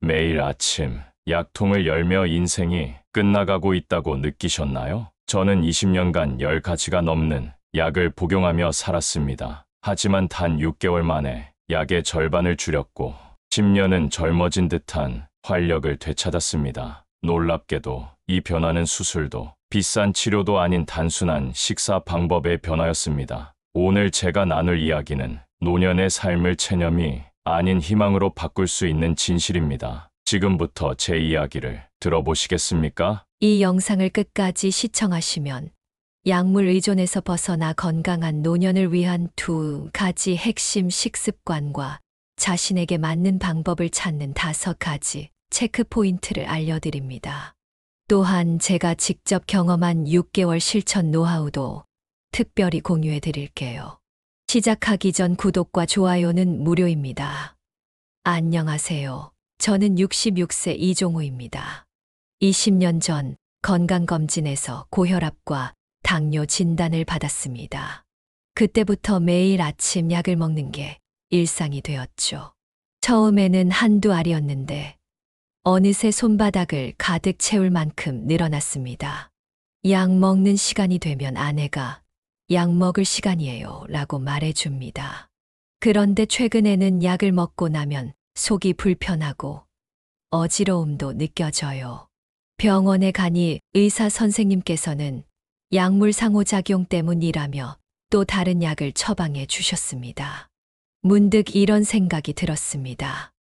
매일 아침 약통을 열며 인생이 끝나가고 있다고 느끼셨나요? 저는 20년간 10가지가 넘는 약을 복용하며 살았습니다. 하지만 단 6개월 만에 약의 절반을 줄였고 10년은 젊어진 듯한 활력을 되찾았습니다. 놀랍게도 이 변화는 수술도 비싼 치료도 아닌 단순한 식사 방법의 변화였습니다. 오늘 제가 나눌 이야기는 노년의 삶을 체념이 아닌 희망으로 바꿀 수 있는 진실입니다. 지금부터 제 이야기를 들어보시겠습니까? 이 영상을 끝까지 시청하시면 약물 의존에서 벗어나 건강한 노년을 위한 2가지 핵심 식습관과 자신에게 맞는 방법을 찾는 5가지 체크 포인트를 알려드립니다. 또한 제가 직접 경험한 6개월 실천 노하우도 특별히 공유해 드릴게요. 시작하기 전 구독과 좋아요는 무료입니다. 안녕하세요. 저는 66세 이종우입니다. 20년 전 건강검진에서 고혈압과 당뇨 진단을 받았습니다. 그때부터 매일 아침 약을 먹는 게 일상이 되었죠. 처음에는 한두 알이었는데 어느새 손바닥을 가득 채울 만큼 늘어났습니다. 약 먹는 시간이 되면 아내가 약 먹을 시간이에요 라고 말해줍니다. 그런데 최근에는 약을 먹고 나면 속이 불편하고 어지러움도 느껴져요. 병원에 가니 의사 선생님께서는 약물 상호작용 때문이라며 또 다른 약을 처방해 주셨습니다. 문득 이런 생각이 들었습니다.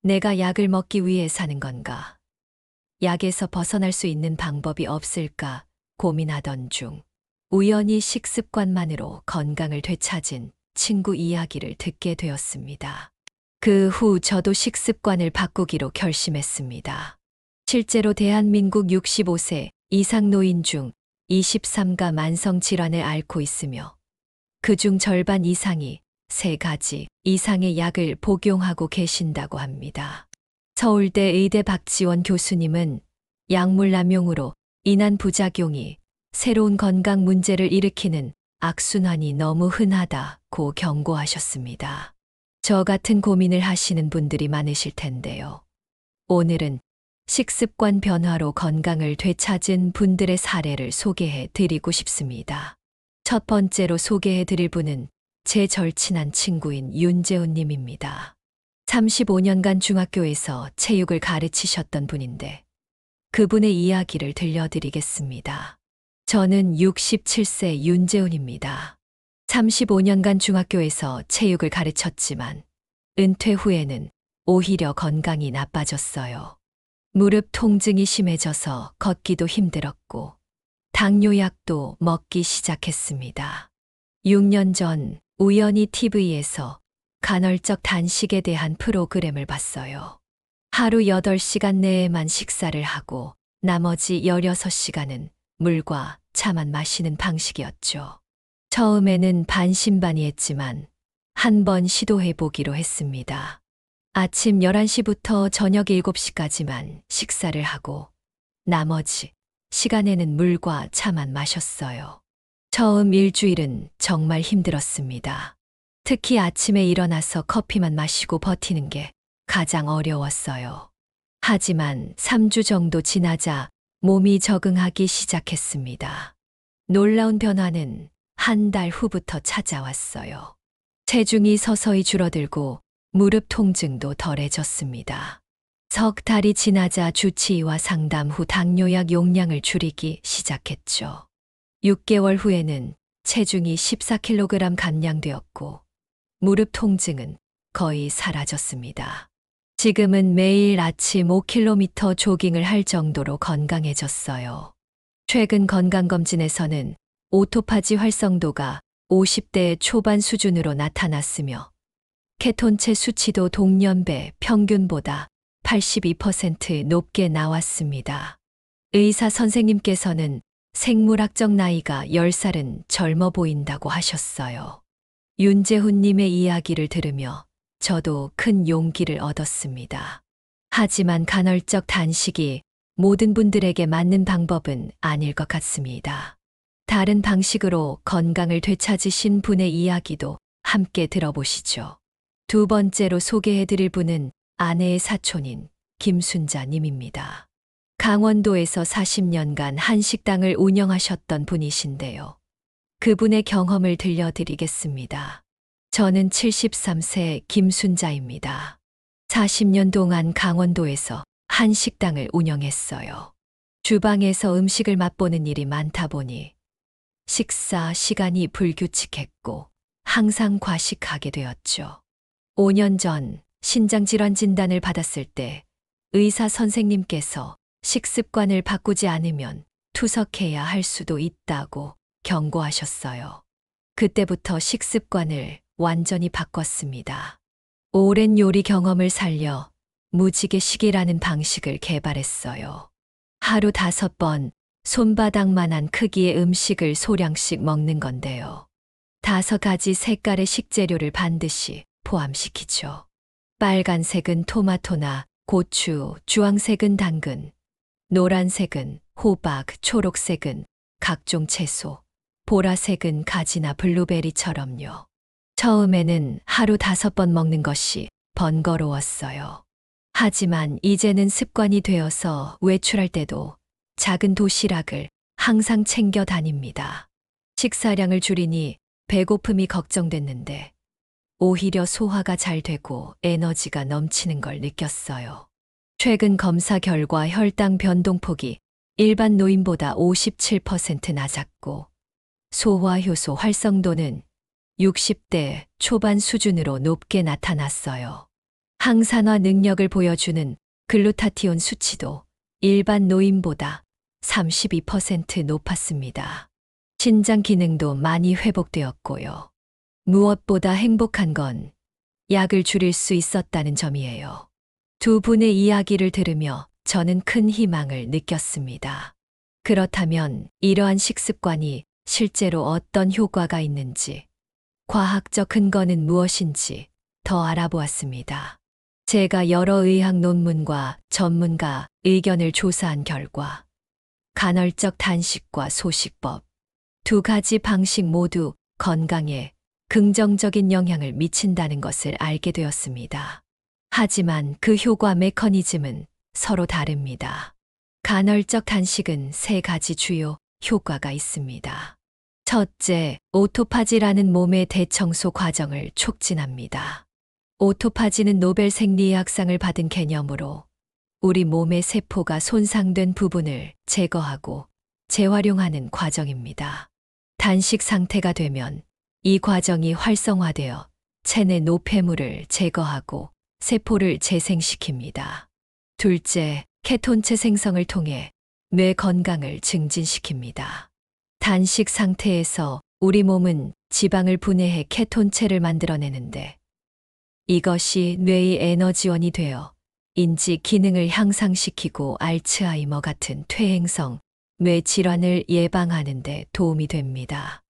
내가 약을 먹기 위해 사는 건가? 약에서 벗어날 수 있는 방법이 없을까 고민하던 중 우연히 식습관만으로 건강을 되찾은 친구 이야기를 듣게 되었습니다. 그 후 저도 식습관을 바꾸기로 결심했습니다. 실제로 대한민국 65세 이상 노인 중 23가 만성질환을 앓고 있으며 그중 절반 이상이 3가지 이상의 약을 복용하고 계신다고 합니다. 서울대 의대 박지원 교수님은 약물 남용으로 인한 부작용이 새로운 건강 문제를 일으키는 악순환이 너무 흔하다고 경고하셨습니다. 저 같은 고민을 하시는 분들이 많으실 텐데요. 오늘은 식습관 변화로 건강을 되찾은 분들의 사례를 소개해 드리고 싶습니다. 첫 번째로 소개해 드릴 분은 제 절친한 친구인 윤재훈 님입니다. 35년간 중학교에서 체육을 가르치셨던 분인데 그분의 이야기를 들려드리겠습니다. 저는 67세 윤재훈입니다. 35년간 중학교에서 체육을 가르쳤지만 은퇴 후에는 오히려 건강이 나빠졌어요. 무릎 통증이 심해져서 걷기도 힘들었고 당뇨약도 먹기 시작했습니다. 6년 전 우연히 TV에서 간헐적 단식에 대한 프로그램을 봤어요. 하루 8시간 내에만 식사를 하고 나머지 16시간은 물과 차만 마시는 방식이었죠. 처음에는 반신반의했지만 한번 시도해보기로 했습니다. 아침 11시부터 저녁 7시까지만 식사를 하고 나머지 시간에는 물과 차만 마셨어요. 처음 일주일은 정말 힘들었습니다. 특히 아침에 일어나서 커피만 마시고 버티는 게 가장 어려웠어요. 하지만 3주 정도 지나자 몸이 적응하기 시작했습니다. 놀라운 변화는 한 달 후부터 찾아왔어요. 체중이 서서히 줄어들고 무릎 통증도 덜해졌습니다. 석 달이 지나자 주치의와 상담 후 당뇨약 용량을 줄이기 시작했죠. 6개월 후에는 체중이 14kg 감량되었고 무릎 통증은 거의 사라졌습니다. 지금은 매일 아침 5km 조깅을 할 정도로 건강해졌어요. 최근 건강검진에서는 오토파지 활성도가 50대 초반 수준으로 나타났으며 케톤체 수치도 동년배 평균보다 82% 높게 나왔습니다. 의사 선생님께서는 생물학적 나이가 10살은 젊어 보인다고 하셨어요. 윤재훈님의 이야기를 들으며 저도 큰 용기를 얻었습니다. 하지만 간헐적 단식이 모든 분들에게 맞는 방법은 아닐 것 같습니다. 다른 방식으로 건강을 되찾으신 분의 이야기도 함께 들어보시죠. 두 번째로 소개해 드릴 분은 아내의 사촌인 김순자님입니다. 강원도에서 40년간 한식당을 운영하셨던 분이신데요. 그분의 경험을 들려드리겠습니다. 저는 73세 김순자입니다. 40년 동안 강원도에서 한식당을 운영했어요. 주방에서 음식을 맛보는 일이 많다 보니 식사 시간이 불규칙했고 항상 과식하게 되었죠. 5년 전 신장질환 진단을 받았을 때 의사 선생님께서 식습관을 바꾸지 않으면 투석해야 할 수도 있다고 경고하셨어요. 그때부터 식습관을 완전히 바꿨습니다. 오랜 요리 경험을 살려 무지개식이라는 방식을 개발했어요. 하루 5번 손바닥만한 크기의 음식을 소량씩 먹는 건데요. 5가지 색깔의 식재료를 반드시 포함시키죠. 빨간색은 토마토나 고추, 주황색은 당근, 노란색은 호박, 초록색은 각종 채소, 보라색은 가지나 블루베리처럼요. 처음에는 하루 5번 먹는 것이 번거로웠어요. 하지만 이제는 습관이 되어서 외출할 때도 작은 도시락을 항상 챙겨 다닙니다. 식사량을 줄이니 배고픔이 걱정됐는데 오히려 소화가 잘 되고 에너지가 넘치는 걸 느꼈어요. 최근 검사 결과 혈당 변동폭이 일반 노인보다 57% 낮았고 소화효소 활성도는 60대 초반 수준으로 높게 나타났어요. 항산화 능력을 보여주는 글루타티온 수치도 일반 노인보다 32% 높았습니다. 신장 기능도 많이 회복되었고요. 무엇보다 행복한 건 약을 줄일 수 있었다는 점이에요. 두 분의 이야기를 들으며 저는 큰 희망을 느꼈습니다. 그렇다면 이러한 식습관이 실제로 어떤 효과가 있는지, 과학적 근거는 무엇인지 더 알아보았습니다. 제가 여러 의학 논문과 전문가 의견을 조사한 결과 간헐적 단식과 소식법, 2가지 방식 모두 건강에 긍정적인 영향을 미친다는 것을 알게 되었습니다. 하지만 그 효과 메커니즘은 서로 다릅니다. 간헐적 단식은 3가지 주요 효과가 있습니다. 첫째, 오토파지라는 몸의 대청소 과정을 촉진합니다. 오토파지는 노벨 생리학상을 받은 개념으로 우리 몸의 세포가 손상된 부분을 제거하고 재활용하는 과정입니다. 단식 상태가 되면 이 과정이 활성화되어 체내 노폐물을 제거하고 세포를 재생시킵니다. 둘째, 케톤체 생성을 통해 뇌 건강을 증진시킵니다. 단식 상태에서 우리 몸은 지방을 분해해 케톤체를 만들어내는데 이것이 뇌의 에너지원이 되어 인지 기능을 향상시키고 알츠하이머 같은 퇴행성 뇌 질환을 예방하는 데 도움이 됩니다.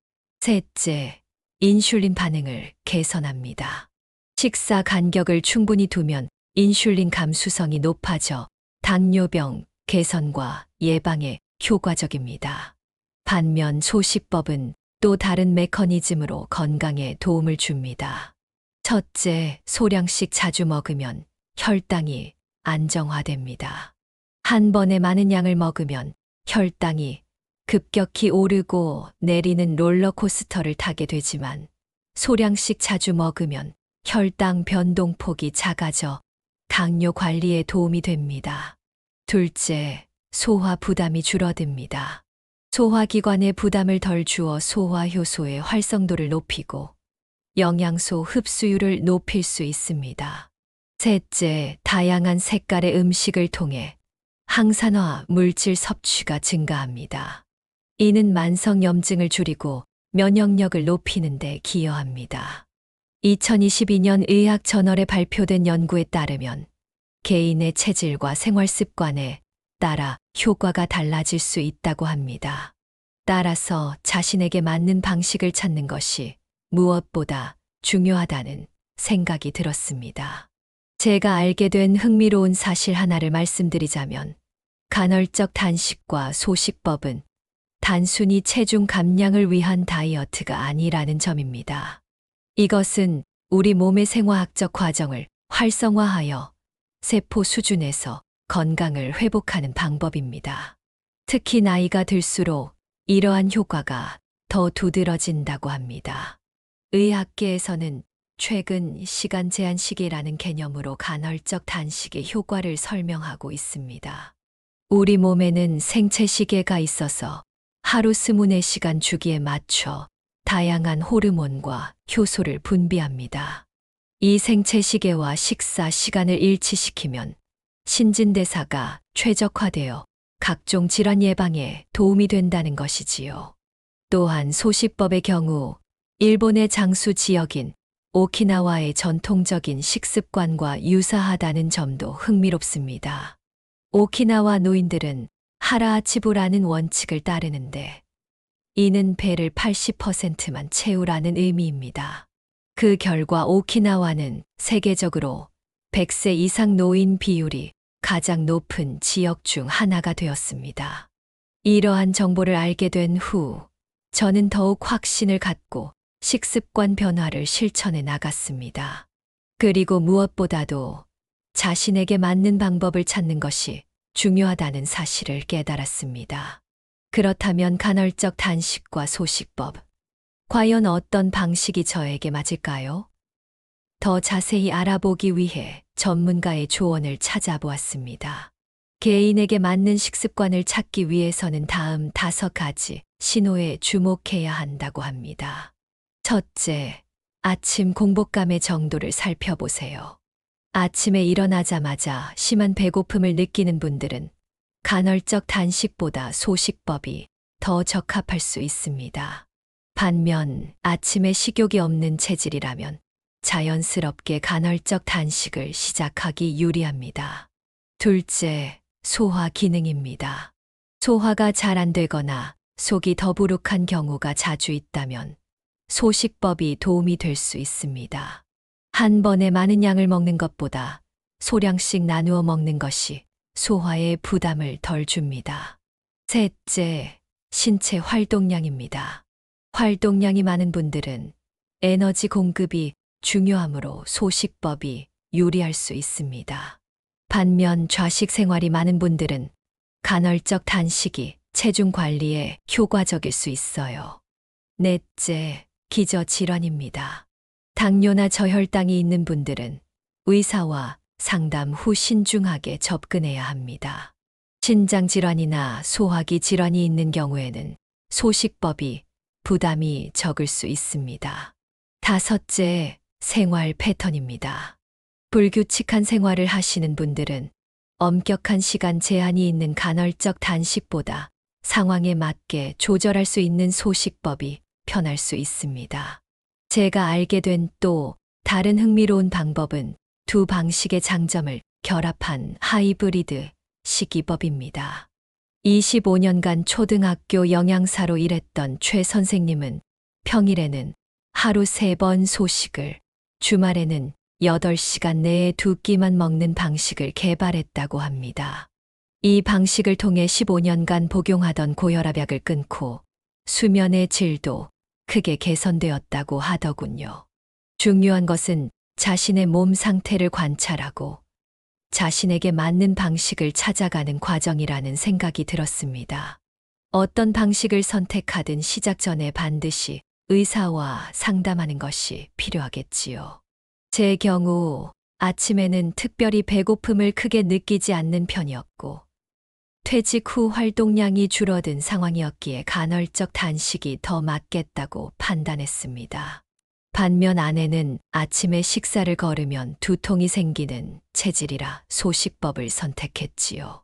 셋째, 인슐린 반응을 개선합니다. 식사 간격을 충분히 두면 인슐린 감수성이 높아져 당뇨병 개선과 예방에 효과적입니다. 반면 소식법은 또 다른 메커니즘으로 건강에 도움을 줍니다. 첫째, 소량씩 자주 먹으면 혈당이 안정화됩니다. 한 번에 많은 양을 먹으면 혈당이 급격히 오르고 내리는 롤러코스터를 타게 되지만 소량씩 자주 먹으면 혈당 변동폭이 작아져 당뇨 관리에 도움이 됩니다. 둘째, 소화 부담이 줄어듭니다. 소화기관에 부담을 덜 주어 소화효소의 활성도를 높이고 영양소 흡수율을 높일 수 있습니다. 셋째, 다양한 색깔의 음식을 통해 항산화 물질 섭취가 증가합니다. 이는 만성염증을 줄이고 면역력을 높이는 데 기여합니다. 2022년 의학저널에 발표된 연구에 따르면 개인의 체질과 생활 습관에 따라 효과가 달라질 수 있다고 합니다. 따라서 자신에게 맞는 방식을 찾는 것이 무엇보다 중요하다는 생각이 들었습니다. 제가 알게 된 흥미로운 사실 하나를 말씀드리자면 간헐적 단식과 소식법은 단순히 체중 감량을 위한 다이어트가 아니라는 점입니다. 이것은 우리 몸의 생화학적 과정을 활성화하여 세포 수준에서 건강을 회복하는 방법입니다. 특히 나이가 들수록 이러한 효과가 더 두드러진다고 합니다. 의학계에서는 최근 시간 제한 시계라는 개념으로 간헐적 단식의 효과를 설명하고 있습니다. 우리 몸에는 생체 시계가 있어서 하루 24시간 주기에 맞춰 다양한 호르몬과 효소를 분비합니다. 이 생체 시계와 식사 시간을 일치시키면 신진대사가 최적화되어 각종 질환 예방에 도움이 된다는 것이지요. 또한 소식법의 경우 일본의 장수 지역인 오키나와의 전통적인 식습관과 유사하다는 점도 흥미롭습니다. 오키나와 노인들은 하라아치부라는 원칙을 따르는데 이는 배를 80%만 채우라는 의미입니다. 그 결과 오키나와는 세계적으로 100세 이상 노인 비율이 가장 높은 지역 중 하나가 되었습니다. 이러한 정보를 알게 된 후 저는 더욱 확신을 갖고 식습관 변화를 실천해 나갔습니다. 그리고 무엇보다도 자신에게 맞는 방법을 찾는 것이 중요하다는 사실을 깨달았습니다. 그렇다면 간헐적 단식과 소식법, 과연 어떤 방식이 저에게 맞을까요? 더 자세히 알아보기 위해 전문가의 조언을 찾아보았습니다. 개인에게 맞는 식습관을 찾기 위해서는 다음 5가지 신호에 주목해야 한다고 합니다. 첫째, 아침 공복감의 정도를 살펴보세요. 아침에 일어나자마자 심한 배고픔을 느끼는 분들은 간헐적 단식보다 소식법이 더 적합할 수 있습니다. 반면 아침에 식욕이 없는 체질이라면 자연스럽게 간헐적 단식을 시작하기 유리합니다. 둘째, 소화 기능입니다. 소화가 잘 안 되거나 속이 더부룩한 경우가 자주 있다면 소식법이 도움이 될 수 있습니다. 한 번에 많은 양을 먹는 것보다 소량씩 나누어 먹는 것이 소화에 부담을 덜 줍니다. 셋째, 신체 활동량입니다. 활동량이 많은 분들은 에너지 공급이 중요하므로 소식법이 유리할 수 있습니다. 반면 좌식 생활이 많은 분들은 간헐적 단식이 체중 관리에 효과적일 수 있어요. 넷째, 기저질환입니다. 당뇨나 저혈당이 있는 분들은 의사와 상담 후 신중하게 접근해야 합니다. 신장질환이나 소화기 질환이 있는 경우에는 소식법이 부담이 적을 수 있습니다. 다섯째, 생활 패턴입니다. 불규칙한 생활을 하시는 분들은 엄격한 시간 제한이 있는 간헐적 단식보다 상황에 맞게 조절할 수 있는 소식법이 편할 수 있습니다. 제가 알게 된 또 다른 흥미로운 방법은 두 방식의 장점을 결합한 하이브리드 식이법입니다. 25년간 초등학교 영양사로 일했던 최 선생님은 평일에는 하루 3번 소식을, 주말에는 8시간 내에 2끼만 먹는 방식을 개발했다고 합니다. 이 방식을 통해 15년간 복용하던 고혈압약을 끊고 수면의 질도 크게 개선되었다고 하더군요. 중요한 것은 자신의 몸 상태를 관찰하고 자신에게 맞는 방식을 찾아가는 과정이라는 생각이 들었습니다. 어떤 방식을 선택하든 시작 전에 반드시 의사와 상담하는 것이 필요하겠지요. 제 경우 아침에는 특별히 배고픔을 크게 느끼지 않는 편이었고 퇴직 후 활동량이 줄어든 상황이었기에 간헐적 단식이 더 맞겠다고 판단했습니다. 반면 아내는 아침에 식사를 거르면 두통이 생기는 체질이라 소식법을 선택했지요.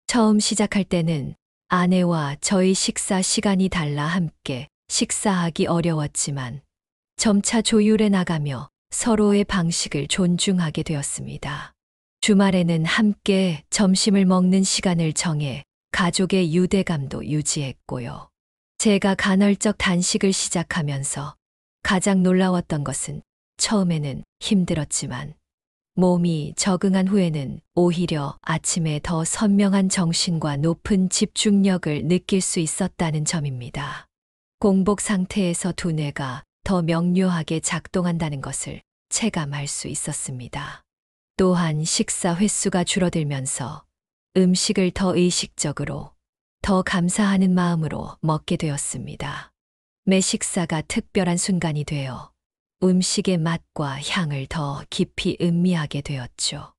처음 시작할 때는 아내와 저희 식사 시간이 달라 함께 식사하기 어려웠지만 점차 조율해 나가며 서로의 방식을 존중하게 되었습니다. 주말에는 함께 점심을 먹는 시간을 정해 가족의 유대감도 유지했고요. 제가 간헐적 단식을 시작하면서 가장 놀라웠던 것은 처음에는 힘들었지만 몸이 적응한 후에는 오히려 아침에 더 선명한 정신과 높은 집중력을 느낄 수 있었다는 점입니다. 공복 상태에서 두뇌가 더 명료하게 작동한다는 것을 체감할 수 있었습니다. 또한 식사 횟수가 줄어들면서 음식을 더 의식적으로, 더 감사하는 마음으로 먹게 되었습니다. 매 식사가 특별한 순간이 되어 음식의 맛과 향을 더 깊이 음미하게 되었죠.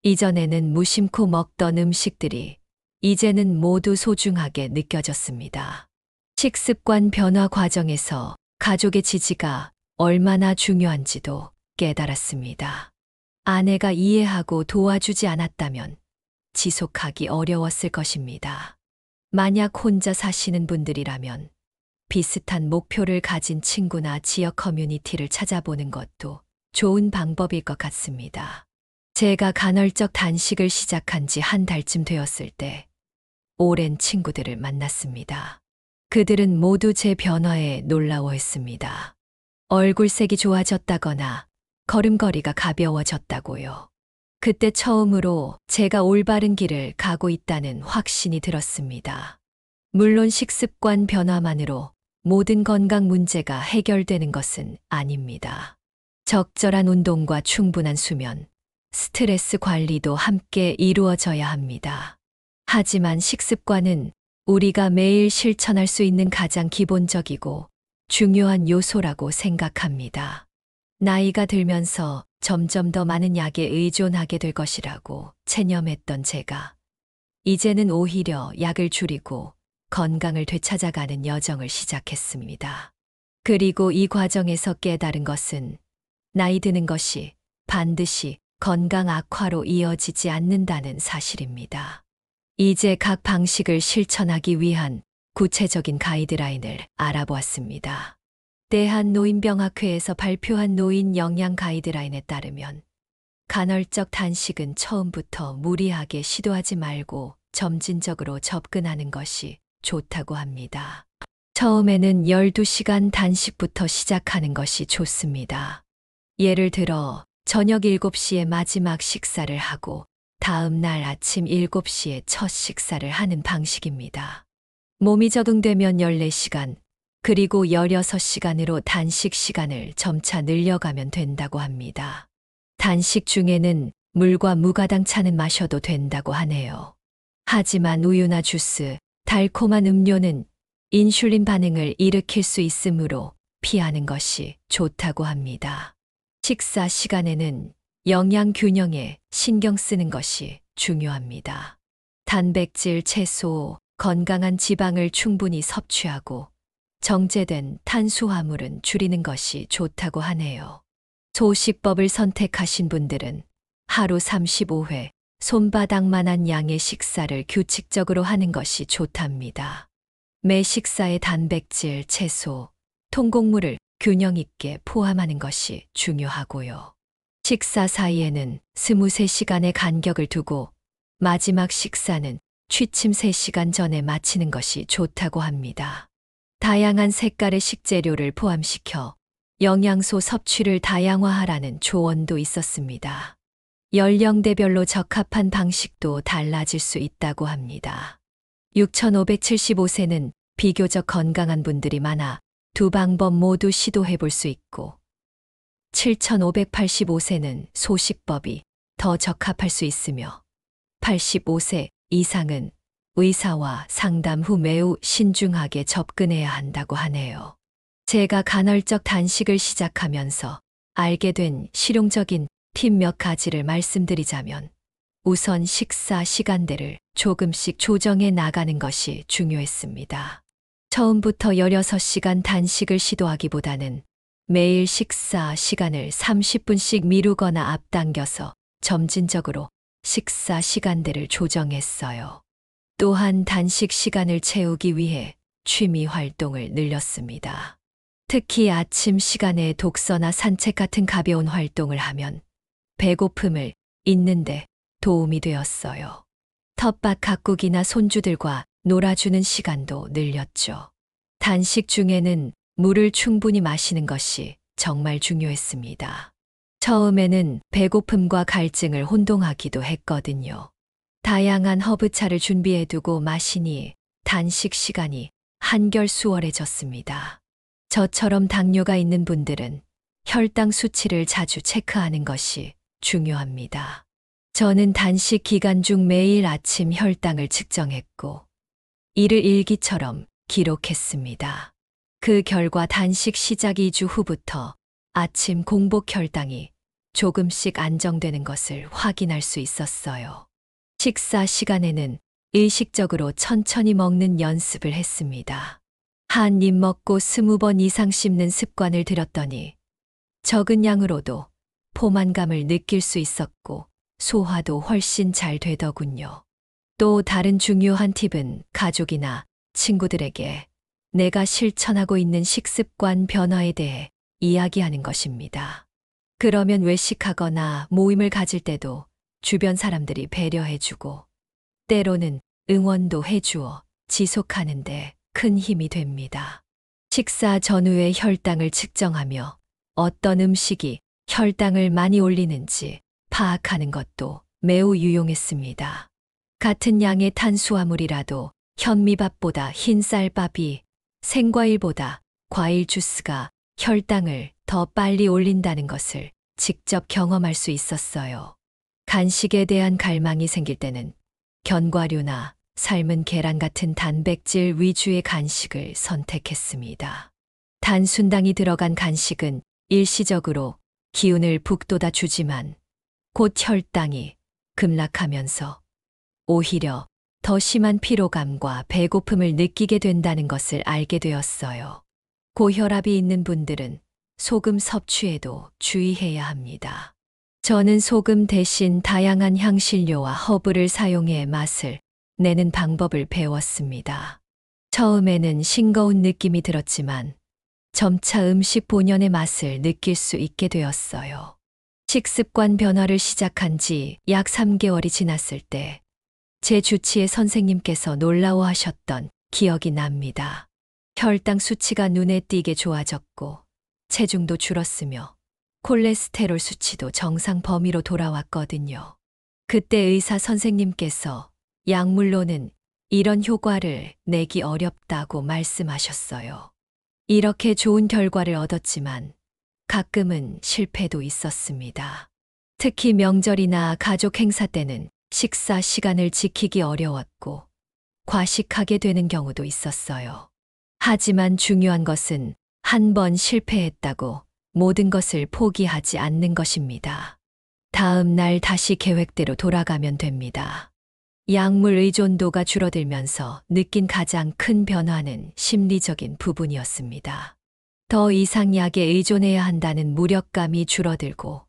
이전에는 무심코 먹던 음식들이 이제는 모두 소중하게 느껴졌습니다. 식습관 변화 과정에서 가족의 지지가 얼마나 중요한지도 깨달았습니다. 아내가 이해하고 도와주지 않았다면 지속하기 어려웠을 것입니다. 만약 혼자 사시는 분들이라면 비슷한 목표를 가진 친구나 지역 커뮤니티를 찾아보는 것도 좋은 방법일 것 같습니다. 제가 간헐적 단식을 시작한 지 한 달쯤 되었을 때 오랜 친구들을 만났습니다. 그들은 모두 제 변화에 놀라워했습니다. 얼굴색이 좋아졌다거나 걸음걸이가 가벼워졌다고요. 그때 처음으로 제가 올바른 길을 가고 있다는 확신이 들었습니다. 물론 식습관 변화만으로 모든 건강 문제가 해결되는 것은 아닙니다. 적절한 운동과 충분한 수면, 스트레스 관리도 함께 이루어져야 합니다. 하지만 식습관은 우리가 매일 실천할 수 있는 가장 기본적이고 중요한 요소라고 생각합니다. 나이가 들면서 점점 더 많은 약에 의존하게 될 것이라고 체념했던 제가 이제는 오히려 약을 줄이고 건강을 되찾아가는 여정을 시작했습니다. 그리고 이 과정에서 깨달은 것은 나이 드는 것이 반드시 건강 악화로 이어지지 않는다는 사실입니다. 이제 각 방식을 실천하기 위한 구체적인 가이드라인을 알아보았습니다. 대한노인병학회에서 발표한 노인 영양 가이드라인에 따르면 간헐적 단식은 처음부터 무리하게 시도하지 말고 점진적으로 접근하는 것이 좋다고 합니다. 처음에는 12시간 단식부터 시작하는 것이 좋습니다. 예를 들어 저녁 7시에 마지막 식사를 하고 다음 날 아침 7시에 첫 식사를 하는 방식입니다. 몸이 적응되면 14시간, 그리고 16시간으로 단식 시간을 점차 늘려가면 된다고 합니다. 단식 중에는 물과 무가당차는 마셔도 된다고 하네요. 하지만 우유나 주스, 달콤한 음료는 인슐린 반응을 일으킬 수 있으므로 피하는 것이 좋다고 합니다. 식사 시간에는 영양 균형에 신경 쓰는 것이 중요합니다. 단백질, 채소, 건강한 지방을 충분히 섭취하고 정제된 탄수화물은 줄이는 것이 좋다고 하네요. 소식법을 선택하신 분들은 하루 35회 손바닥만한 양의 식사를 규칙적으로 하는 것이 좋답니다. 매 식사에 단백질, 채소, 통곡물을 균형 있게 포함하는 것이 중요하고요. 식사 사이에는 23시간의 간격을 두고 마지막 식사는 취침 3시간 전에 마치는 것이 좋다고 합니다. 다양한 색깔의 식재료를 포함시켜 영양소 섭취를 다양화하라는 조언도 있었습니다. 연령대별로 적합한 방식도 달라질 수 있다고 합니다. 6,575세는 비교적 건강한 분들이 많아 두 방법 모두 시도해 볼 수 있고 7,585세는 소식법이 더 적합할 수 있으며 85세 이상은 의사와 상담 후 매우 신중하게 접근해야 한다고 하네요. 제가 간헐적 단식을 시작하면서 알게 된 실용적인 팁 몇 가지를 말씀드리자면 우선 식사 시간대를 조금씩 조정해 나가는 것이 중요했습니다. 처음부터 16시간 단식을 시도하기보다는 매일 식사 시간을 30분씩 미루거나 앞당겨서 점진적으로 식사 시간대를 조정했어요. 또한 단식 시간을 채우기 위해 취미 활동을 늘렸습니다. 특히 아침 시간에 독서나 산책 같은 가벼운 활동을 하면 배고픔을 잊는데 도움이 되었어요. 텃밭 가꾸기나 손주들과 놀아주는 시간도 늘렸죠. 단식 중에는 물을 충분히 마시는 것이 정말 중요했습니다. 처음에는 배고픔과 갈증을 혼동하기도 했거든요. 다양한 허브차를 준비해두고 마시니 단식 시간이 한결 수월해졌습니다. 저처럼 당뇨가 있는 분들은 혈당 수치를 자주 체크하는 것이 중요합니다. 저는 단식 기간 중 매일 아침 혈당을 측정했고, 이를 일기처럼 기록했습니다. 그 결과 단식 시작 2주 후부터 아침 공복 혈당이 조금씩 안정되는 것을 확인할 수 있었어요. 식사 시간에는 의식적으로 천천히 먹는 연습을 했습니다. 한 입 먹고 20번 이상 씹는 습관을 들였더니 적은 양으로도 포만감을 느낄 수 있었고 소화도 훨씬 잘 되더군요. 또 다른 중요한 팁은 가족이나 친구들에게 내가 실천하고 있는 식습관 변화에 대해 이야기하는 것입니다. 그러면 외식하거나 모임을 가질 때도 주변 사람들이 배려해주고 때로는 응원도 해주어 지속하는데 큰 힘이 됩니다. 식사 전후의 혈당을 측정하며 어떤 음식이 혈당을 많이 올리는지 파악하는 것도 매우 유용했습니다. 같은 양의 탄수화물이라도 현미밥보다 흰쌀밥이, 생과일보다 과일 주스가 혈당을 더 빨리 올린다는 것을 직접 경험할 수 있었어요. 간식에 대한 갈망이 생길 때는 견과류나 삶은 계란 같은 단백질 위주의 간식을 선택했습니다. 단순당이 들어간 간식은 일시적으로 기운을 북돋아 주지만 곧 혈당이 급락하면서 오히려 더 심한 피로감과 배고픔을 느끼게 된다는 것을 알게 되었어요. 고혈압이 있는 분들은 소금 섭취에도 주의해야 합니다. 저는 소금 대신 다양한 향신료와 허브를 사용해 맛을 내는 방법을 배웠습니다. 처음에는 싱거운 느낌이 들었지만 점차 음식 본연의 맛을 느낄 수 있게 되었어요. 식습관 변화를 시작한 지 약 3개월이 지났을 때 제 주치의 선생님께서 놀라워하셨던 기억이 납니다. 혈당 수치가 눈에 띄게 좋아졌고 체중도 줄었으며 콜레스테롤 수치도 정상 범위로 돌아왔거든요. 그때 의사 선생님께서 약물로는 이런 효과를 내기 어렵다고 말씀하셨어요. 이렇게 좋은 결과를 얻었지만 가끔은 실패도 있었습니다. 특히 명절이나 가족 행사 때는 식사 시간을 지키기 어려웠고 과식하게 되는 경우도 있었어요. 하지만 중요한 것은 한 번 실패했다고 모든 것을 포기하지 않는 것입니다. 다음 날 다시 계획대로 돌아가면 됩니다. 약물 의존도가 줄어들면서 느낀 가장 큰 변화는 심리적인 부분이었습니다. 더 이상 약에 의존해야 한다는 무력감이 줄어들고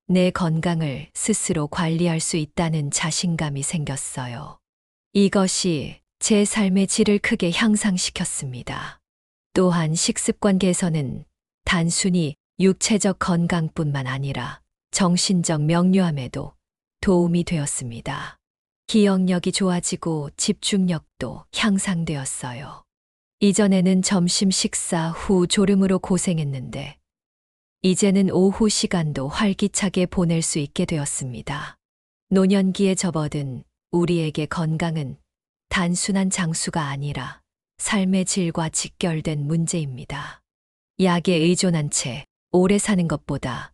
내 건강을 스스로 관리할 수 있다는 자신감이 생겼어요. 이것이 제 삶의 질을 크게 향상시켰습니다. 또한 식습관 개선은 단순히 육체적 건강뿐만 아니라 정신적 명료함에도 도움이 되었습니다. 기억력이 좋아지고 집중력도 향상되었어요. 이전에는 점심 식사 후 졸음으로 고생했는데 이제는 오후 시간도 활기차게 보낼 수 있게 되었습니다. 노년기에 접어든 우리에게 건강은 단순한 장수가 아니라 삶의 질과 직결된 문제입니다. 약에 의존한 채 오래 사는 것보다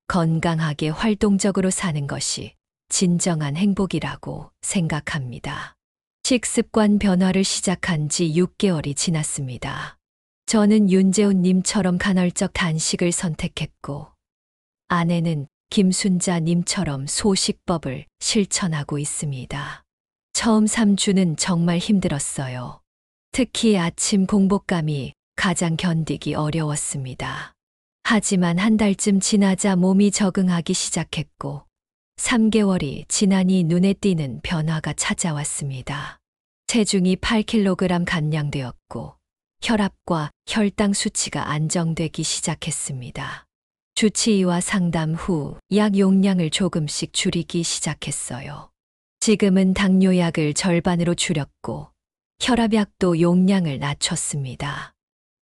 건강하게 활동적으로 사는 것이 진정한 행복이라고 생각합니다. 식습관 변화를 시작한 지 6개월이 지났습니다. 저는 윤재훈 님처럼 간헐적 단식을 선택했고, 아내는 김순자 님처럼 소식법을 실천하고 있습니다. 처음 3주는 정말 힘들었어요. 특히 아침 공복감이 가장 견디기 어려웠습니다. 하지만 한 달쯤 지나자 몸이 적응하기 시작했고, 3개월이 지나니 눈에 띄는 변화가 찾아왔습니다. 체중이 8kg 감량되었고, 혈압과 혈당 수치가 안정되기 시작했습니다. 주치의와 상담 후 약 용량을 조금씩 줄이기 시작했어요. 지금은 당뇨약을 절반으로 줄였고 혈압약도 용량을 낮췄습니다.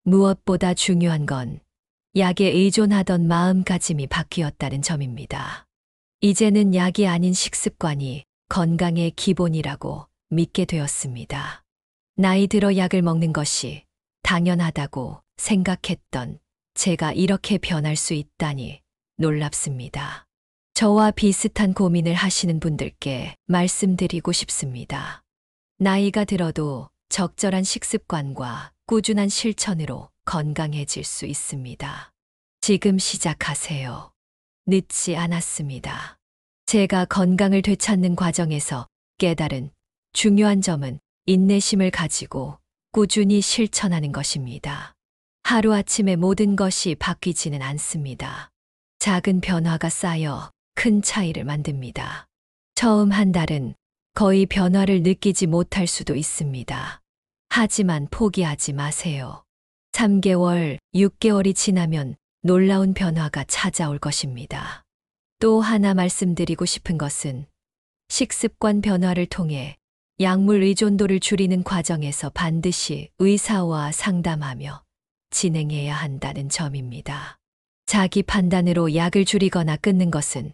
무엇보다 중요한 건 약에 의존하던 마음가짐이 바뀌었다는 점입니다. 이제는 약이 아닌 식습관이 건강의 기본이라고 믿게 되었습니다. 나이 들어 약을 먹는 것이 당연하다고 생각했던 제가 이렇게 변할 수 있다니 놀랍습니다. 저와 비슷한 고민을 하시는 분들께 말씀드리고 싶습니다. 나이가 들어도 적절한 식습관과 꾸준한 실천으로 건강해질 수 있습니다. 지금 시작하세요. 늦지 않았습니다. 제가 건강을 되찾는 과정에서 깨달은 중요한 점은 인내심을 가지고 꾸준히 실천하는 것입니다. 하루아침에 모든 것이 바뀌지는 않습니다. 작은 변화가 쌓여 큰 차이를 만듭니다. 처음 한 달은 거의 변화를 느끼지 못할 수도 있습니다. 하지만 포기하지 마세요. 3개월, 6개월이 지나면 놀라운 변화가 찾아올 것입니다. 또 하나 말씀드리고 싶은 것은 식습관 변화를 통해 약물 의존도를 줄이는 과정에서 반드시 의사와 상담하며 진행해야 한다는 점입니다. 자기 판단으로 약을 줄이거나 끊는 것은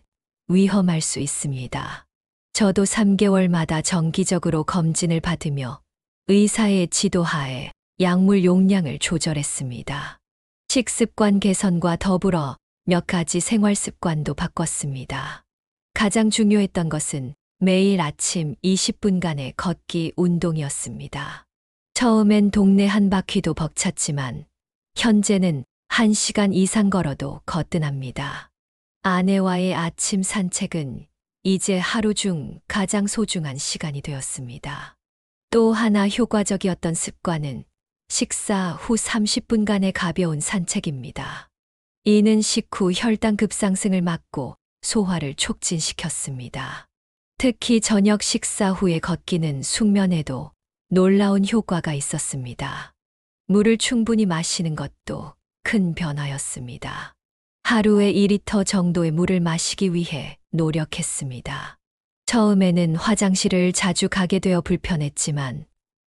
위험할 수 있습니다. 저도 3개월마다 정기적으로 검진을 받으며 의사의 지도하에 약물 용량을 조절했습니다. 식습관 개선과 더불어 몇 가지 생활 습관도 바꿨습니다. 가장 중요했던 것은 매일 아침 20분간의 걷기 운동이었습니다. 처음엔 동네 한 바퀴도 벅찼지만 현재는 1시간 이상 걸어도 거뜬합니다. 아내와의 아침 산책은 이제 하루 중 가장 소중한 시간이 되었습니다. 또 하나 효과적이었던 습관은 식사 후 30분간의 가벼운 산책입니다. 이는 식후 혈당 급상승을 막고 소화를 촉진시켰습니다. 특히 저녁 식사 후에 걷기는 숙면에도 놀라운 효과가 있었습니다. 물을 충분히 마시는 것도 큰 변화였습니다. 하루에 2리터 정도의 물을 마시기 위해 노력했습니다. 처음에는 화장실을 자주 가게 되어 불편했지만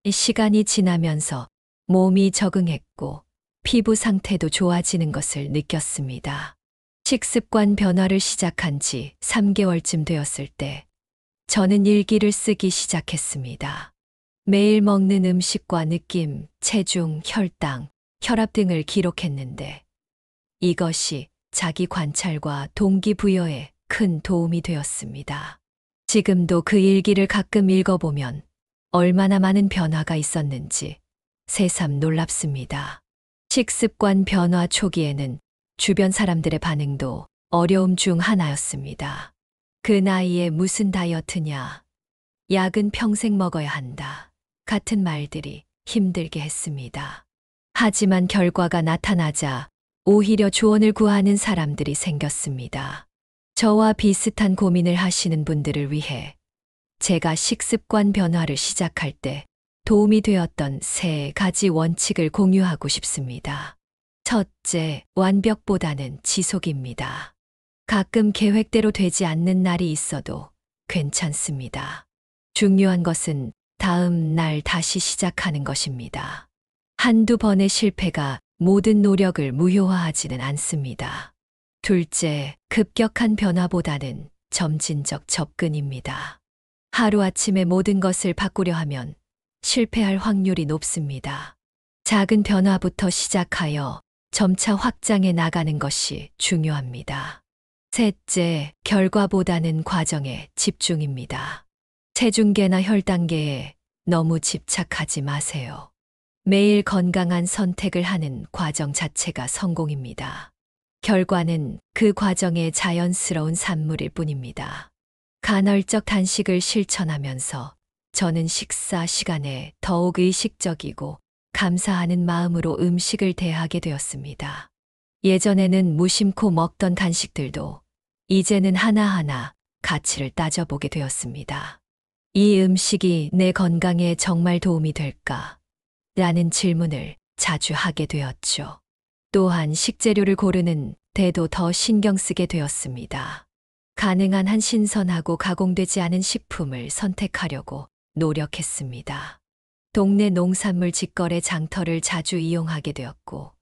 시간이 지나면서 몸이 적응했고 피부 상태도 좋아지는 것을 느꼈습니다. 식습관 변화를 시작한 지 3개월쯤 되었을 때 저는 일기를 쓰기 시작했습니다. 매일 먹는 음식과 느낌, 체중, 혈당, 혈압 등을 기록했는데 이것이 자기 관찰과 동기부여에 큰 도움이 되었습니다. 지금도 그 일기를 가끔 읽어보면 얼마나 많은 변화가 있었는지 새삼 놀랍습니다. 식습관 변화 초기에는 주변 사람들의 반응도 어려움 중 하나였습니다. 그 나이에 무슨 다이어트냐, 약은 평생 먹어야 한다 같은 말들이 힘들게 했습니다. 하지만 결과가 나타나자 오히려 조언을 구하는 사람들이 생겼습니다. 저와 비슷한 고민을 하시는 분들을 위해 제가 식습관 변화를 시작할 때 도움이 되었던 3가지 원칙을 공유하고 싶습니다. 첫째, 완벽보다는 지속입니다. 가끔 계획대로 되지 않는 날이 있어도 괜찮습니다. 중요한 것은 다음 날 다시 시작하는 것입니다. 한두 번의 실패가 모든 노력을 무효화하지는 않습니다. 둘째, 급격한 변화보다는 점진적 접근입니다. 하루아침에 모든 것을 바꾸려 하면 실패할 확률이 높습니다. 작은 변화부터 시작하여 점차 확장해 나가는 것이 중요합니다. 셋째, 결과보다는 과정에 집중입니다. 체중계나 혈당계에 너무 집착하지 마세요. 매일 건강한 선택을 하는 과정 자체가 성공입니다. 결과는 그 과정의 자연스러운 산물일 뿐입니다. 간헐적 단식을 실천하면서 저는 식사 시간에 더욱 의식적이고 감사하는 마음으로 음식을 대하게 되었습니다. 예전에는 무심코 먹던 간식들도 이제는 하나하나 가치를 따져보게 되었습니다. 이 음식이 내 건강에 정말 도움이 될까? 라는 질문을 자주 하게 되었죠. 또한 식재료를 고르는 데도 더 신경 쓰게 되었습니다. 가능한 한 신선하고 가공되지 않은 식품을 선택하려고 노력했습니다. 동네 농산물 직거래 장터를 자주 이용하게 되었고,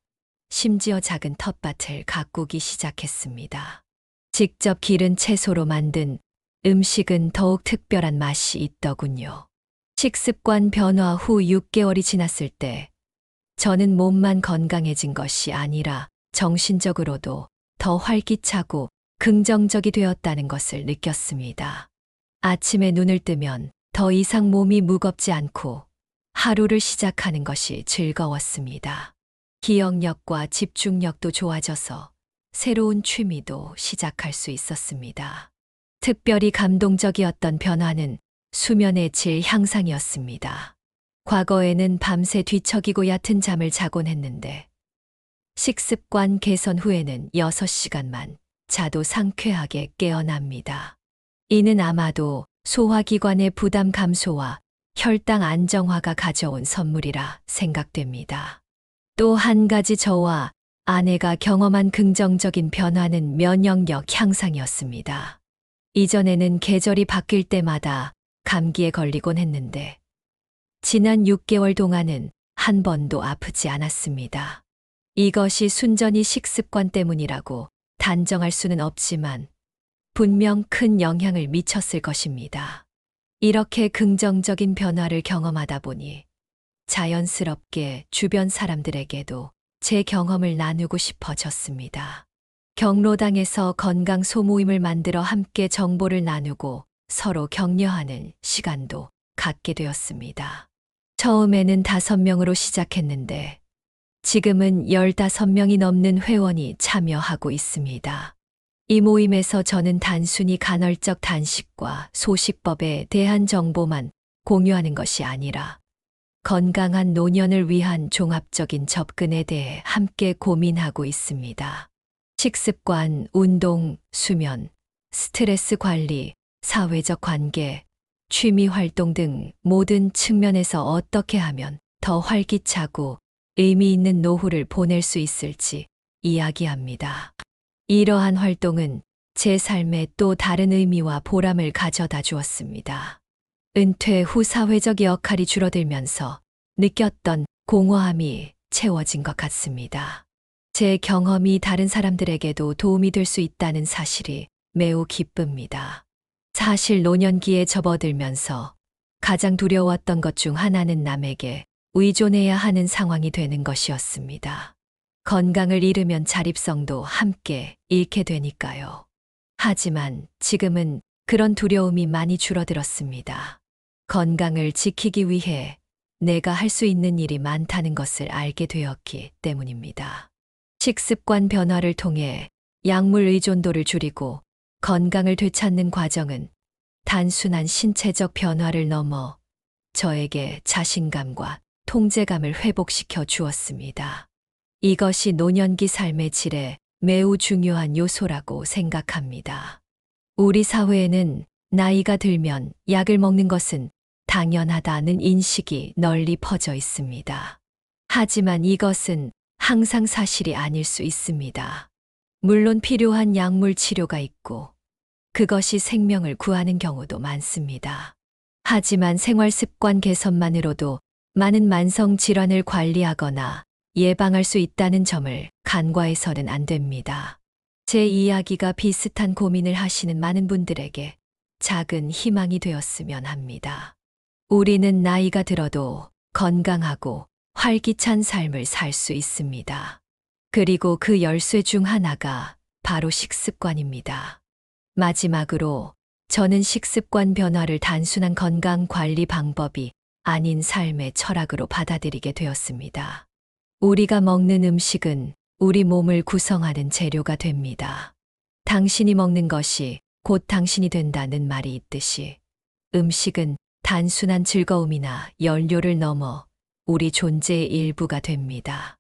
심지어 작은 텃밭을 가꾸기 시작했습니다. 직접 기른 채소로 만든 음식은 더욱 특별한 맛이 있더군요. 식습관 변화 후 6개월이 지났을 때 저는 몸만 건강해진 것이 아니라 정신적으로도 더 활기차고 긍정적이 되었다는 것을 느꼈습니다. 아침에 눈을 뜨면 더 이상 몸이 무겁지 않고 하루를 시작하는 것이 즐거웠습니다. 기억력과 집중력도 좋아져서 새로운 취미도 시작할 수 있었습니다. 특별히 감동적이었던 변화는 수면의 질 향상이었습니다. 과거에는 밤새 뒤척이고 얕은 잠을 자곤 했는데 식습관 개선 후에는 6시간만 자도 상쾌하게 깨어납니다. 이는 아마도 소화기관의 부담 감소와 혈당 안정화가 가져온 선물이라 생각됩니다. 또 한 가지 저와 아내가 경험한 긍정적인 변화는 면역력 향상이었습니다. 이전에는 계절이 바뀔 때마다 감기에 걸리곤 했는데 지난 6개월 동안은 한 번도 아프지 않았습니다. 이것이 순전히 식습관 때문이라고 단정할 수는 없지만 분명 큰 영향을 미쳤을 것입니다. 이렇게 긍정적인 변화를 경험하다 보니 자연스럽게 주변 사람들에게도 제 경험을 나누고 싶어졌습니다. 경로당에서 건강 소모임을 만들어 함께 정보를 나누고 서로 격려하는 시간도 갖게 되었습니다. 처음에는 5명으로 시작했는데 지금은 15명이 넘는 회원이 참여하고 있습니다. 이 모임에서 저는 단순히 간헐적 단식과 소식법에 대한 정보만 공유하는 것이 아니라 건강한 노년을 위한 종합적인 접근에 대해 함께 고민하고 있습니다. 식습관, 운동, 수면, 스트레스 관리, 사회적 관계, 취미 활동 등 모든 측면에서 어떻게 하면 더 활기차고 의미 있는 노후를 보낼 수 있을지 이야기합니다. 이러한 활동은 제 삶에 또 다른 의미와 보람을 가져다 주었습니다. 은퇴 후 사회적 역할이 줄어들면서 느꼈던 공허함이 채워진 것 같습니다. 제 경험이 다른 사람들에게도 도움이 될 수 있다는 사실이 매우 기쁩니다. 사실 노년기에 접어들면서 가장 두려웠던 것 중 하나는 남에게 의존해야 하는 상황이 되는 것이었습니다. 건강을 잃으면 자립성도 함께 잃게 되니까요. 하지만 지금은 그런 두려움이 많이 줄어들었습니다. 건강을 지키기 위해 내가 할 수 있는 일이 많다는 것을 알게 되었기 때문입니다. 식습관 변화를 통해 약물 의존도를 줄이고 건강을 되찾는 과정은 단순한 신체적 변화를 넘어 저에게 자신감과 통제감을 회복시켜 주었습니다. 이것이 노년기 삶의 질에 매우 중요한 요소라고 생각합니다. 우리 사회에는 나이가 들면 약을 먹는 것은 당연하다는 인식이 널리 퍼져 있습니다. 하지만 이것은 항상 사실이 아닐 수 있습니다. 물론 필요한 약물 치료가 있고 그것이 생명을 구하는 경우도 많습니다. 하지만 생활 습관 개선만으로도 많은 만성 질환을 관리하거나 예방할 수 있다는 점을 간과해서는 안 됩니다. 제 이야기가 비슷한 고민을 하시는 많은 분들에게 작은 희망이 되었으면 합니다. 우리는 나이가 들어도 건강하고 활기찬 삶을 살 수 있습니다. 그리고 그 열쇠 중 하나가 바로 식습관입니다. 마지막으로 저는 식습관 변화를 단순한 건강 관리 방법이 아닌 삶의 철학으로 받아들이게 되었습니다. 우리가 먹는 음식은 우리 몸을 구성하는 재료가 됩니다. 당신이 먹는 것이 곧 당신이 된다는 말이 있듯이 음식은 단순한 즐거움이나 연료를 넘어 우리 존재의 일부가 됩니다.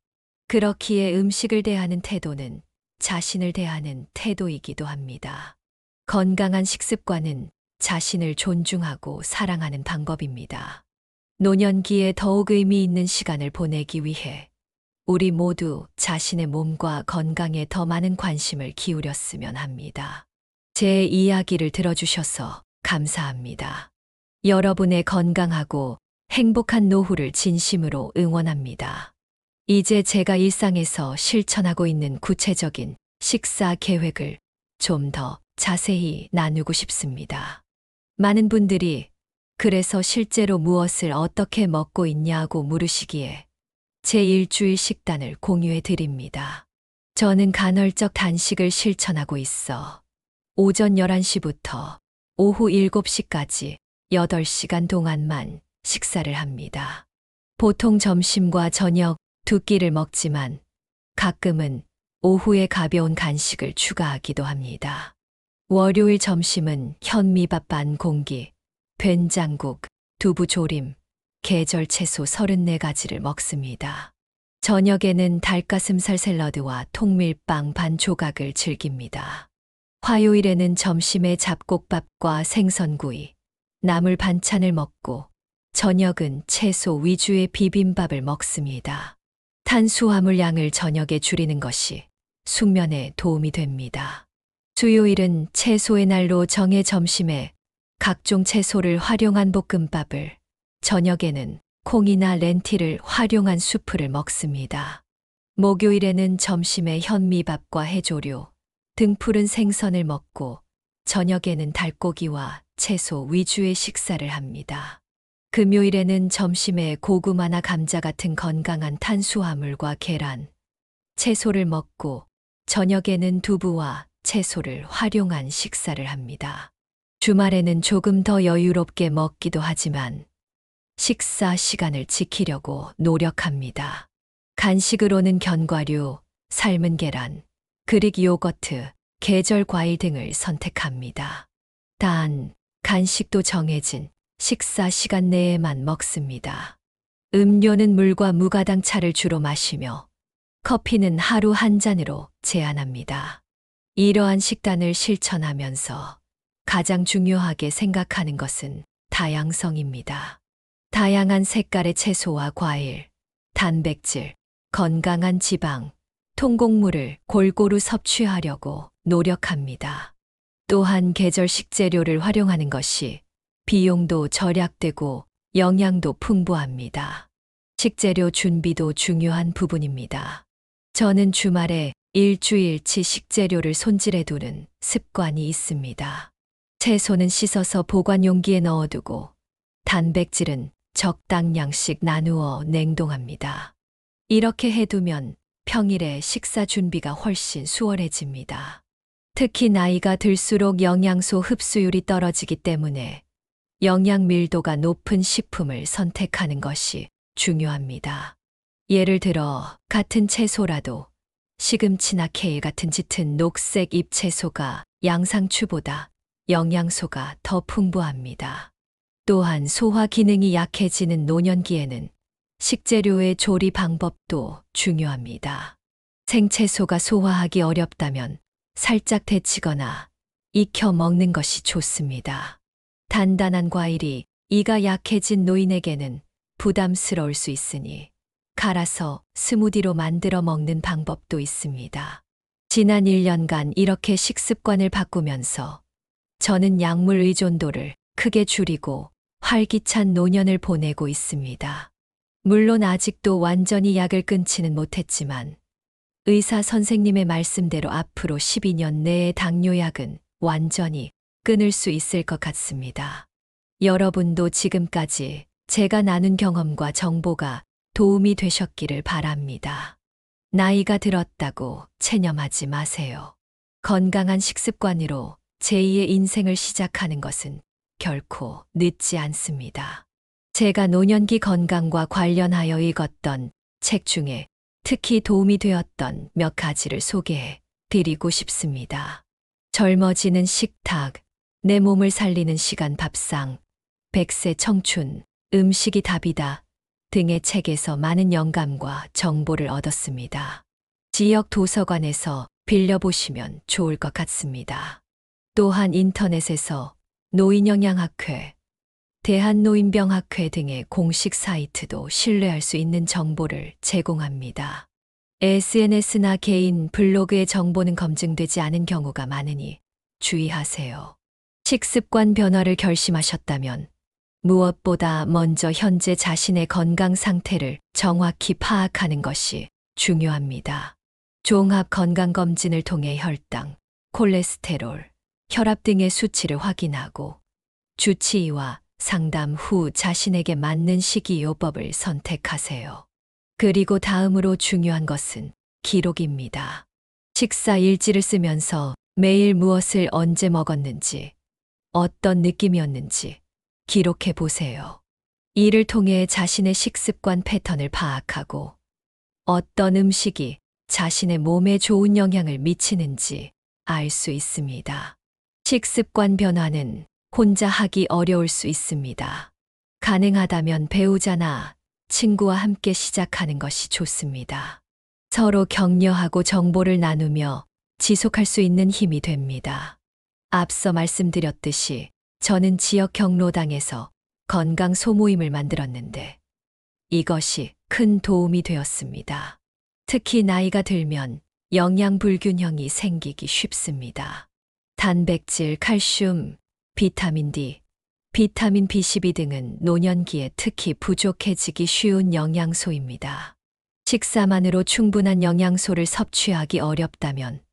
그렇기에 음식을 대하는 태도는 자신을 대하는 태도이기도 합니다. 건강한 식습관은 자신을 존중하고 사랑하는 방법입니다. 노년기에 더욱 의미 있는 시간을 보내기 위해 우리 모두 자신의 몸과 건강에 더 많은 관심을 기울였으면 합니다. 제 이야기를 들어주셔서 감사합니다. 여러분의 건강하고 행복한 노후를 진심으로 응원합니다. 이제 제가 일상에서 실천하고 있는 구체적인 식사 계획을 좀 더 자세히 나누고 싶습니다. 많은 분들이 그래서 실제로 무엇을 어떻게 먹고 있냐고 물으시기에 제 일주일 식단을 공유해 드립니다. 저는 간헐적 단식을 실천하고 있어 오전 11시부터 오후 7시까지 8시간 동안만 식사를 합니다. 보통 점심과 저녁 두 끼를 먹지만 가끔은 오후에 가벼운 간식을 추가하기도 합니다. 월요일 점심은 현미밥 반 공기, 된장국, 두부조림, 계절 채소 34가지를 먹습니다. 저녁에는 닭가슴살 샐러드와 통밀빵 반 조각을 즐깁니다. 화요일에는 점심에 잡곡밥과 생선구이, 나물 반찬을 먹고 저녁은 채소 위주의 비빔밥을 먹습니다. 탄수화물 양을 저녁에 줄이는 것이 숙면에 도움이 됩니다. 수요일은 채소의 날로 정해 점심에 각종 채소를 활용한 볶음밥을, 저녁에는 콩이나 렌틸을 활용한 수프를 먹습니다. 목요일에는 점심에 현미밥과 해조류, 등푸른 생선을 먹고 저녁에는 닭고기와 채소 위주의 식사를 합니다. 금요일에는 점심에 고구마나 감자 같은 건강한 탄수화물과 계란, 채소를 먹고 저녁에는 두부와 채소를 활용한 식사를 합니다. 주말에는 조금 더 여유롭게 먹기도 하지만 식사 시간을 지키려고 노력합니다. 간식으로는 견과류, 삶은 계란, 그릭 요거트, 계절 과일 등을 선택합니다. 단, 간식도 정해진 식사 시간 내에만 먹습니다. 음료는 물과 무가당 차를 주로 마시며 커피는 하루 한 잔으로 제한합니다. 이러한 식단을 실천하면서 가장 중요하게 생각하는 것은 다양성입니다. 다양한 색깔의 채소와 과일, 단백질, 건강한 지방, 통곡물을 골고루 섭취하려고 노력합니다. 또한 계절 식재료를 활용하는 것이 비용도 절약되고 영양도 풍부합니다. 식재료 준비도 중요한 부분입니다. 저는 주말에 일주일치 식재료를 손질해 두는 습관이 있습니다. 채소는 씻어서 보관 용기에 넣어두고 단백질은 적당량씩 나누어 냉동합니다. 이렇게 해두면 평일에 식사 준비가 훨씬 수월해집니다. 특히 나이가 들수록 영양소 흡수율이 떨어지기 때문에 영양 밀도가 높은 식품을 선택하는 것이 중요합니다. 예를 들어 같은 채소라도 시금치나 케일 같은 짙은 녹색 잎채소가 양상추보다 영양소가 더 풍부합니다. 또한 소화 기능이 약해지는 노년기에는 식재료의 조리 방법도 중요합니다. 생채소가 소화하기 어렵다면 살짝 데치거나 익혀 먹는 것이 좋습니다. 단단한 과일이 이가 약해진 노인에게는 부담스러울 수 있으니 갈아서 스무디로 만들어 먹는 방법도 있습니다. 지난 1년간 이렇게 식습관을 바꾸면서 저는 약물 의존도를 크게 줄이고 활기찬 노년을 보내고 있습니다. 물론 아직도 완전히 약을 끊지는 못했지만 의사 선생님의 말씀대로 앞으로 12년 내에 당뇨약은 완전히 끊을 수 있을 것 같습니다. 여러분도 지금까지 제가 나눈 경험과 정보가 도움이 되셨기를 바랍니다. 나이가 들었다고 체념하지 마세요. 건강한 식습관으로 제2의 인생을 시작하는 것은 결코 늦지 않습니다. 제가 노년기 건강과 관련하여 읽었던 책 중에 특히 도움이 되었던 몇 가지를 소개해 드리고 싶습니다. 젊어지는 식탁, 내 몸을 살리는 시간 밥상, 100세 청춘, 음식이 답이다 등의 책에서 많은 영감과 정보를 얻었습니다. 지역 도서관에서 빌려보시면 좋을 것 같습니다. 또한 인터넷에서 노인영양학회, 대한노인병학회 등의 공식 사이트도 신뢰할 수 있는 정보를 제공합니다. SNS나 개인 블로그의 정보는 검증되지 않은 경우가 많으니 주의하세요. 식습관 변화를 결심하셨다면 무엇보다 먼저 현재 자신의 건강 상태를 정확히 파악하는 것이 중요합니다. 종합 건강검진을 통해 혈당, 콜레스테롤, 혈압 등의 수치를 확인하고 주치의와 상담 후 자신에게 맞는 식이요법을 선택하세요. 그리고 다음으로 중요한 것은 기록입니다. 식사 일지를 쓰면서 매일 무엇을 언제 먹었는지, 어떤 느낌이었는지 기록해 보세요. 이를 통해 자신의 식습관 패턴을 파악하고 어떤 음식이 자신의 몸에 좋은 영향을 미치는지 알 수 있습니다. 식습관 변화는 혼자 하기 어려울 수 있습니다. 가능하다면 배우자나 친구와 함께 시작하는 것이 좋습니다. 서로 격려하고 정보를 나누며 지속할 수 있는 힘이 됩니다. 앞서 말씀드렸듯이 저는 지역 경로당에서 건강 소모임을 만들었는데 이것이 큰 도움이 되었습니다. 특히 나이가 들면 영양 불균형이 생기기 쉽습니다. 단백질, 칼슘, 비타민 D, 비타민 B12 등은 노년기에 특히 부족해지기 쉬운 영양소입니다. 식사만으로 충분한 영양소를 섭취하기 어렵다면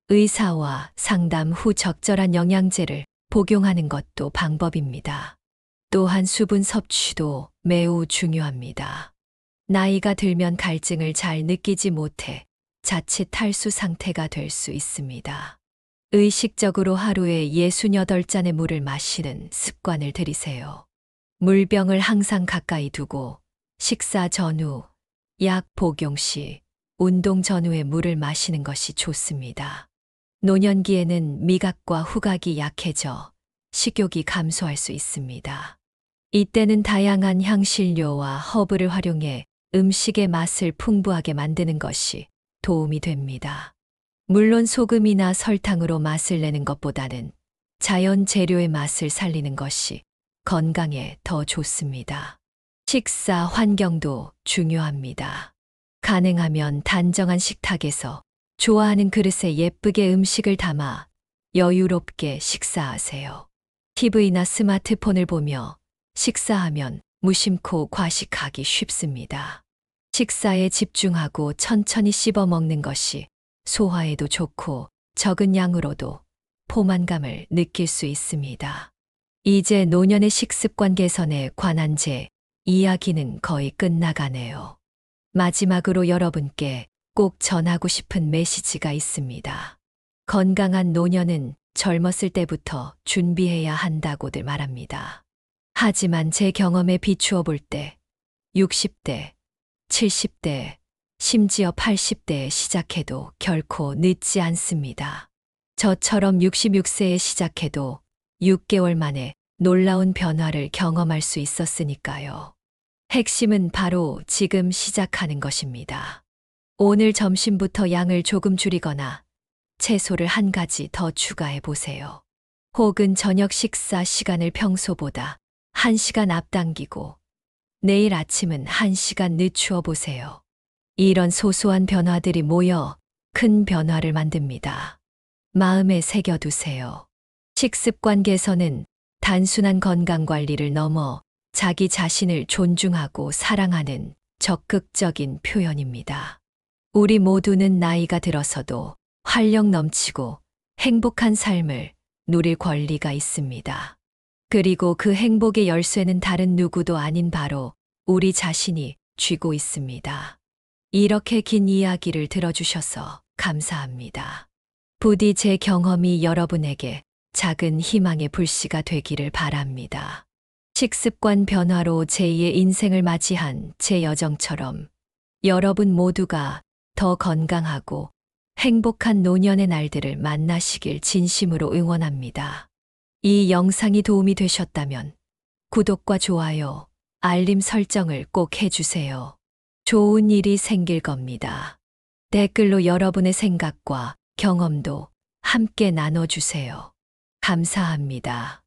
의사와 상담 후 적절한 영양제를 복용하는 것도 방법입니다. 또한 수분 섭취도 매우 중요합니다. 나이가 들면 갈증을 잘 느끼지 못해 자칫 탈수 상태가 될 수 있습니다. 의식적으로 하루에 68잔의 물을 마시는 습관을 들이세요. 물병을 항상 가까이 두고 식사 전후, 약 복용 시, 운동 전후에 물을 마시는 것이 좋습니다. 노년기에는 미각과 후각이 약해져 식욕이 감소할 수 있습니다. 이때는 다양한 향신료와 허브를 활용해 음식의 맛을 풍부하게 만드는 것이 도움이 됩니다. 물론 소금이나 설탕으로 맛을 내는 것보다는 자연 재료의 맛을 살리는 것이 건강에 더 좋습니다. 식사 환경도 중요합니다. 가능하면 단정한 식탁에서 좋아하는 그릇에 예쁘게 음식을 담아 여유롭게 식사하세요. TV나 스마트폰을 보며 식사하면 무심코 과식하기 쉽습니다. 식사에 집중하고 천천히 씹어 먹는 것이 소화에도 좋고 적은 양으로도 포만감을 느낄 수 있습니다. 이제 노년의 식습관 개선에 관한 제 이야기는 거의 끝나가네요. 마지막으로 여러분께 꼭 전하고 싶은 메시지가 있습니다. 건강한 노년은 젊었을 때부터 준비해야 한다고들 말합니다. 하지만 제 경험에 비추어 볼 때 60대, 70대, 심지어 80대에 시작해도 결코 늦지 않습니다. 저처럼 66세에 시작해도 6개월 만에 놀라운 변화를 경험할 수 있었으니까요. 핵심은 바로 지금 시작하는 것입니다. 오늘 점심부터 양을 조금 줄이거나 채소를 한 가지 더 추가해 보세요. 혹은 저녁 식사 시간을 평소보다 1시간 앞당기고 내일 아침은 1시간 늦추어 보세요. 이런 소소한 변화들이 모여 큰 변화를 만듭니다. 마음에 새겨두세요. 식습관 개선은 단순한 건강관리를 넘어 자기 자신을 존중하고 사랑하는 적극적인 표현입니다. 우리 모두는 나이가 들어서도 활력 넘치고 행복한 삶을 누릴 권리가 있습니다. 그리고 그 행복의 열쇠는 다른 누구도 아닌 바로 우리 자신이 쥐고 있습니다. 이렇게 긴 이야기를 들어주셔서 감사합니다. 부디 제 경험이 여러분에게 작은 희망의 불씨가 되기를 바랍니다. 식습관 변화로 제2의 인생을 맞이한 제 여정처럼 여러분 모두가 더 건강하고 행복한 노년의 날들을 만나시길 진심으로 응원합니다. 이 영상이 도움이 되셨다면 구독과 좋아요, 알림 설정을 꼭 해주세요. 좋은 일이 생길 겁니다. 댓글로 여러분의 생각과 경험도 함께 나눠주세요. 감사합니다.